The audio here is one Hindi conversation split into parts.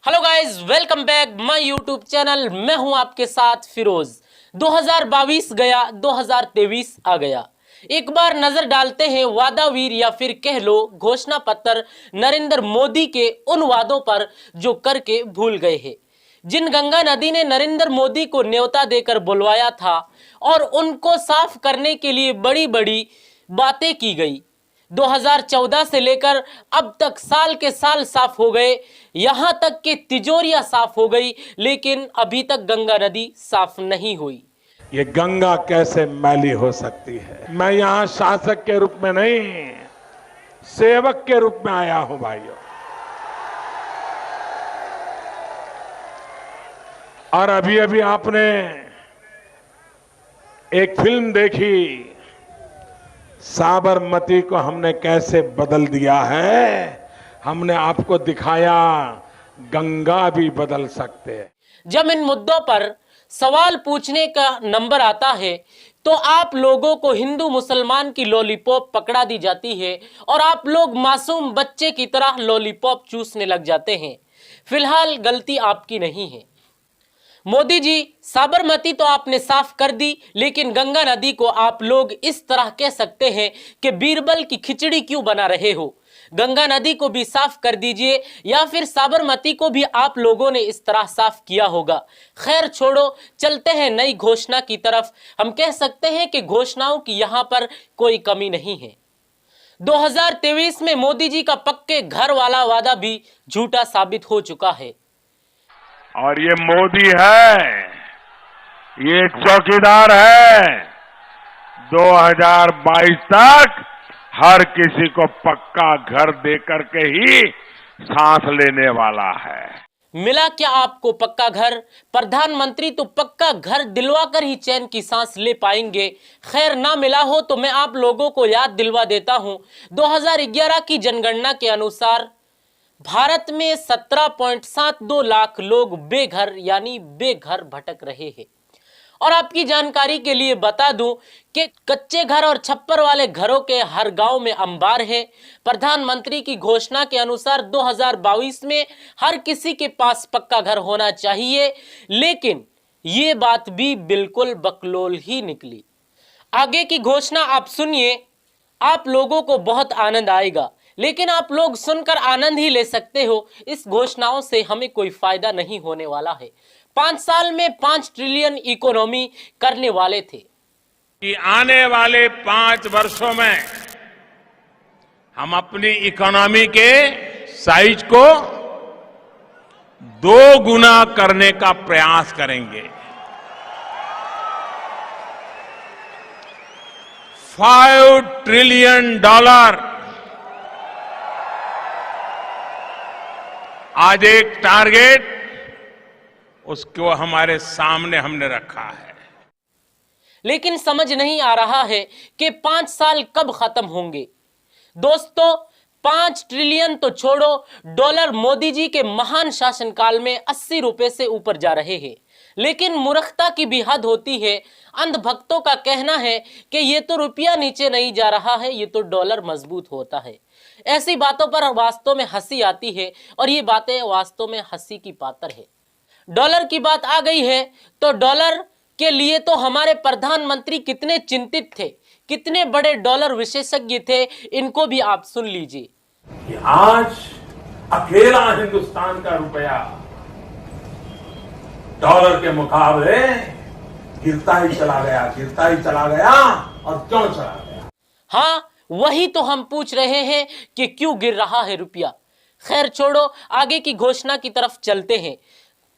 Hello guys, welcome back my YouTube channel. मैं हूं आपके साथ फिरोज। 2022 गया, 2023 आ गया। एक बार नजर डालते हैं वादावीर या फिर कह लो घोषणा पत्र नरेंद्र मोदी के उन वादों पर जो करके भूल गए हैं। जिन गंगा नदी ने नरेंद्र मोदी को न्योता देकर बुलवाया था और उनको साफ करने के लिए बड़ी बड़ी बातें की गई। 2014 से लेकर अब तक साल के साल साफ हो गए, यहां तक कि तिजोरियां साफ हो गई, लेकिन अभी तक गंगा नदी साफ नहीं हुई। ये गंगा कैसे मैली हो सकती है। मैं यहां शासक के रूप में नहीं, सेवक के रूप में आया हूं भाइयों। और अभी अभी आपने एक फिल्म देखी, साबरमती को हमने कैसे बदल दिया है। हमने आपको दिखाया गंगा भी बदल सकते हैं। जब इन मुद्दों पर सवाल पूछने का नंबर आता है तो आप लोगों को हिंदू मुसलमान की लॉलीपॉप पकड़ा दी जाती है और आप लोग मासूम बच्चे की तरह लॉलीपॉप चूसने लग जाते हैं। फिलहाल गलती आपकी नहीं है। मोदी जी, साबरमती तो आपने साफ कर दी, लेकिन गंगा नदी को आप लोग इस तरह कह सकते हैं कि बीरबल की खिचड़ी क्यों बना रहे हो। गंगा नदी को भी साफ कर दीजिए या फिर साबरमती को भी आप लोगों ने इस तरह साफ किया होगा। खैर छोड़ो, चलते हैं नई घोषणा की तरफ। हम कह सकते हैं कि घोषणाओं की यहां पर कोई कमी नहीं है। 2023 में मोदी जी का पक्के घर वाला वादा भी झूठा साबित हो चुका है। और ये मोदी है, ये चौकीदार है। 2022 तक हर किसी को पक्का घर देकर के ही सांस लेने वाला है। मिला क्या आपको पक्का घर? प्रधानमंत्री तो पक्का घर दिलवा कर ही चैन की सांस ले पाएंगे। खैर ना मिला हो तो मैं आप लोगों को याद दिलवा देता हूं। 2011 की जनगणना के अनुसार भारत में 17.72 लाख लोग बेघर यानी बेघर भटक रहे हैं। और आपकी जानकारी के लिए बता दूं कि कच्चे घर और छप्पर वाले घरों के हर गांव में अंबार है। प्रधानमंत्री की घोषणा के अनुसार 2022 में हर किसी के पास पक्का घर होना चाहिए, लेकिन ये बात भी बिल्कुल बकलोल ही निकली। आगे की घोषणा आप सुनिए, आप लोगों को बहुत आनंद आएगा, लेकिन आप लोग सुनकर आनंद ही ले सकते हो। इस घोषणाओं से हमें कोई फायदा नहीं होने वाला है। 5 साल में 5 ट्रिलियन इकोनॉमी करने वाले थे कि आने वाले 5 वर्षों में हम अपनी इकोनॉमी के साइज को 2 गुना करने का प्रयास करेंगे। $5 ट्रिलियन आज एक टारगेट उसको हमारे सामने हमने रखा है। लेकिन समझ नहीं आ रहा है कि 5 साल कब खत्म होंगे। दोस्तों, 5 ट्रिलियन तो छोड़ो, डॉलर मोदी जी के महान शासनकाल में 80 रुपए से ऊपर जा रहे हैं। लेकिन मूर्खता की भी हद होती है। अंधभक्तों का कहना है कि ये तो रुपया नीचे नहीं जा रहा है, ये तो डॉलर मजबूत होता है। ऐसी बातों पर वास्तव में हंसी आती है और ये बातें वास्तव में हंसी की पात्र है। डॉलर की बात आ गई है तो डॉलर के लिए तो हमारे प्रधानमंत्री कितने चिंतित थे, कितने बड़े डॉलर विशेषज्ञ थे, इनको भी आप सुन लीजिए। कि आज अकेला हिंदुस्तान का रुपया डॉलर के मुकाबले गिरता ही चला गया, गिरता ही चला गया। और क्यों चला गया? हाँ, वही तो हम पूछ रहे हैं कि क्यों गिर रहा है रुपया। खैर छोड़ो, आगे की घोषणा की तरफ चलते हैं।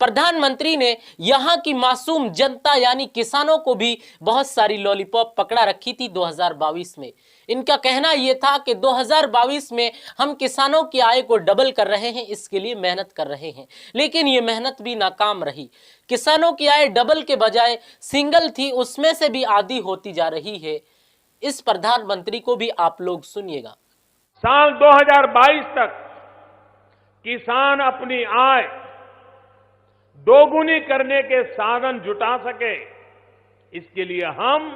प्रधानमंत्री ने यहां की मासूम जनता यानी किसानों को भी बहुत सारी लॉलीपॉप पकड़ा रखी थी 2022 में। इनका कहना यह था कि 2022 में हम किसानों की आय को डबल कर रहे हैं, इसके लिए मेहनत कर रहे हैं, लेकिन ये मेहनत भी नाकाम रही। किसानों की आय डबल के बजाय सिंगल थी, उसमें से भी आधी होती जा रही है। इस प्रधानमंत्री को भी आप लोग सुनिएगा। साल 2022 तक किसान अपनी आय दोगुनी करने के साधन जुटा सके, इसके लिए हम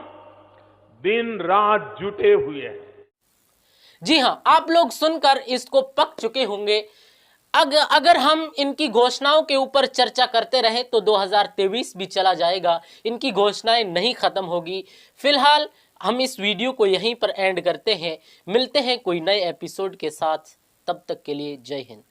दिन रात जुटे हुए हैं। जी हां, आप लोग सुनकर इसको पक चुके होंगे। अगर हम इनकी घोषणाओं के ऊपर चर्चा करते रहे तो 2023 भी चला जाएगा, इनकी घोषणाएं नहीं खत्म होगी। फिलहाल हम इस वीडियो को यहीं पर एंड करते हैं, मिलते हैं कोई नए एपिसोड के साथ, तब तक के लिए जय हिंद।